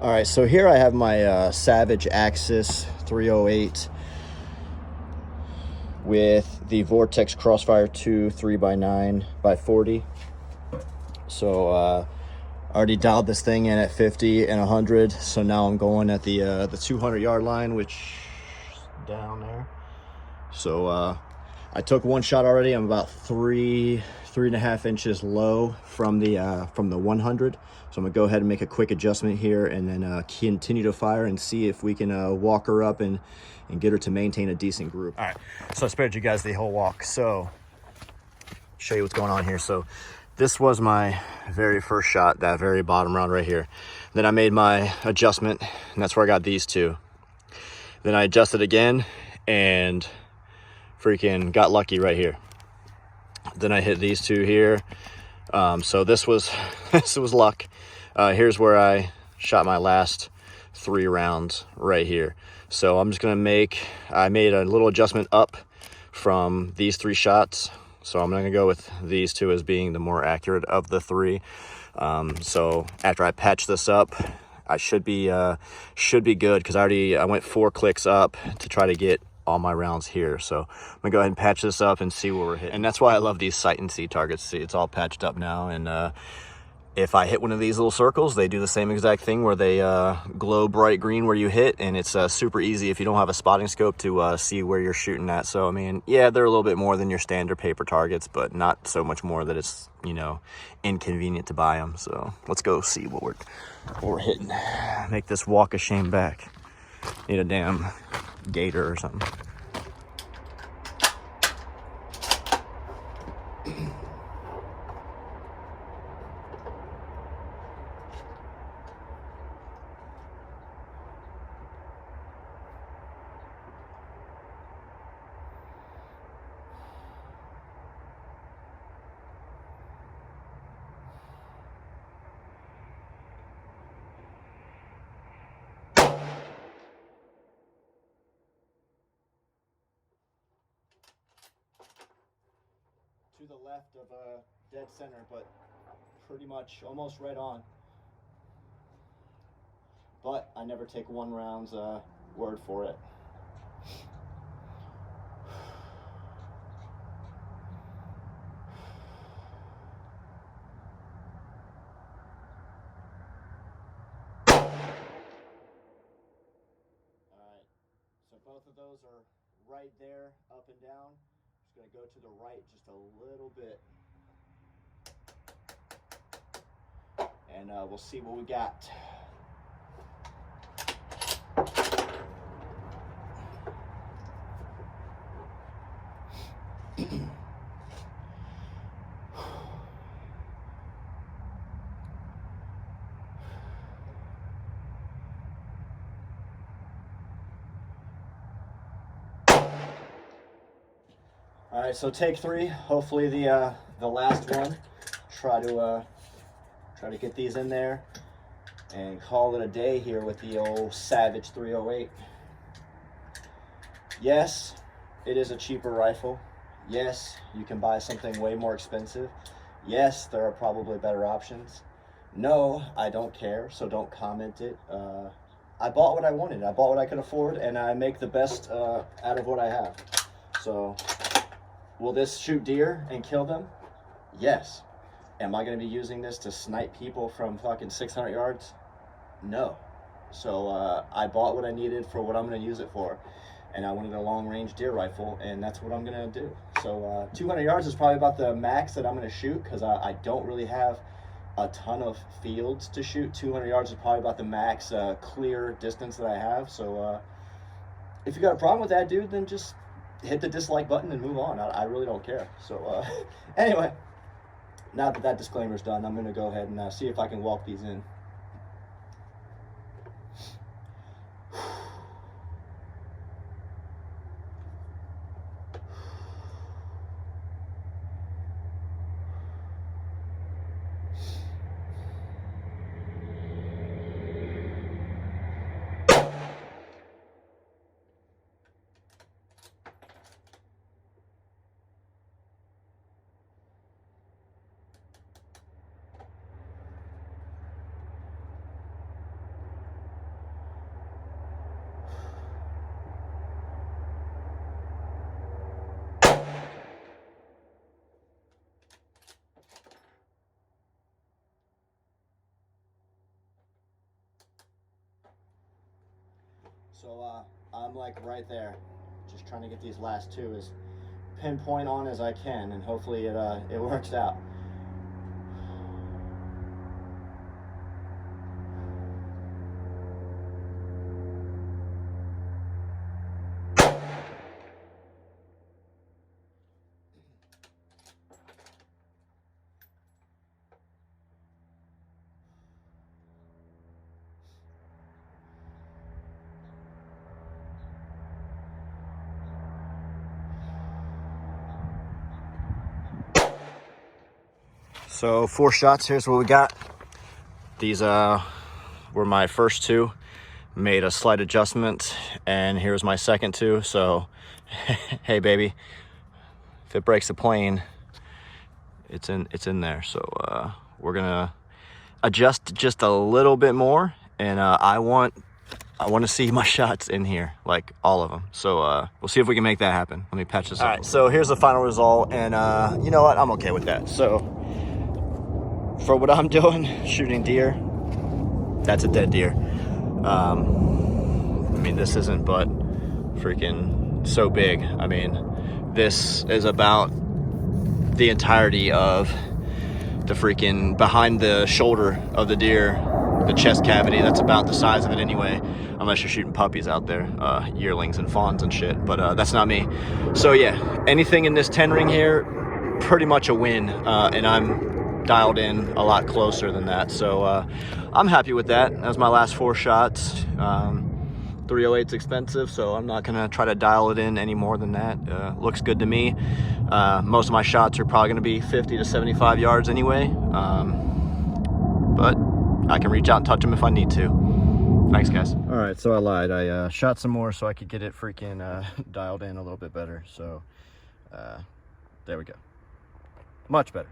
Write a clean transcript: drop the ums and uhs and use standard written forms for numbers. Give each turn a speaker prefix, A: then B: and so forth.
A: All right, so here I have my Savage Axis 308 with the Vortex Crossfire 2 3x9 by 40. So I already dialed this thing in at 50 and 100. So now I'm going at the 200-yard line, which is down there. So I took one shot already. I'm about 3.5 inches low from the 100. So I'm gonna go ahead and make a quick adjustment here, and then continue to fire and see if we can walk her up and get her to maintain a decent group. All right, so I spared you guys the whole walk. So show you what's going on here. So this was my very first shot, that very bottom round right here. Then I made my adjustment, and that's where I got these two. Then I adjusted again and freaking got lucky right here. Then I hit these two here. So this was this was luck. Here's where I shot my last 3 rounds right here. So I'm just gonna I made a little adjustment up from these 3 shots. So I'm gonna go with these 2 as being the more accurate of the 3. So after I patch this up, I should be good, because I went 4 clicks up to try to get all my rounds here. So I'm gonna go ahead and patch this up and see where we're hitting. And that's why I love these sight and see targets. See, it's all patched up now, and if I hit one of these little circles, they do the same exact thing where they glow bright green where you hit, and it's super easy if you don't have a spotting scope to see where you're shooting at. So I mean, yeah, they're a little bit more than your standard paper targets, but not so much more that it's, you know, inconvenient to buy them. So let's go see what we're hitting. Make this walk of shame back. Need a damn gator or something. To the left of dead center, but pretty much almost right on. But I never take one round's word for it. Alright, so both of those are right there, up and down. Just gonna go to the right just a little bit. And we'll see what we got. All right, so take 3. Hopefully the last one. Try to get these in there and call it a day here with the old Savage 308. Yes, it is a cheaper rifle. Yes, you can buy something way more expensive. Yes, there are probably better options. No, I don't care, so don't comment it. I bought what I wanted. I bought what I could afford, and I make the best out of what I have. So, will this shoot deer and kill them? Yes. Am I going to be using this to snipe people from fucking 600 yards? No. So I bought what I needed for what I'm going to use it for. And I wanted a long-range deer rifle, and that's what I'm going to do. So 200 yards is probably about the max that I'm going to shoot, because I don't really have a ton of fields to shoot. 200 yards is probably about the max clear distance that I have. So if you got a problem with that, dude, then just hit the dislike button and move on. I really don't care. So anyway, now that that disclaimer's done, I'm going to go ahead and see if I can walk these in. So I'm like right there, just trying to get these last two as pinpoint on as I can, and hopefully it works out. So 4 shots, here's what we got. These were my first 2. Made a slight adjustment, and here's my second 2. So, hey baby, if it breaks the plane, it's in there. So we're gonna adjust just a little bit more, and I want to see my shots in here, like all of them. So we'll see if we can make that happen. Let me patch this up. All right, so here's the final result, and you know what? I'm okay with that. So for what I'm doing, shooting deer, that's a dead deer. I mean, this isn't but freaking so big. I mean, this is about the entirety of the freaking behind the shoulder of the deer, the chest cavity. That's about the size of it anyway, unless you're shooting puppies out there, yearlings and fawns and shit, but that's not me. So yeah, anything in this 10 ring here, pretty much a win, and I'm dialed in a lot closer than that. So I'm happy with that. That was my last 4 shots. 308's expensive, so I'm not gonna try to dial it in any more than that. Looks good to me. Most of my shots are probably gonna be 50 to 75 yards anyway, but I can reach out and touch them if I need to. Thanks, guys. All right, so I lied. I shot some more so I could get it freaking dialed in a little bit better. So there we go. Much better.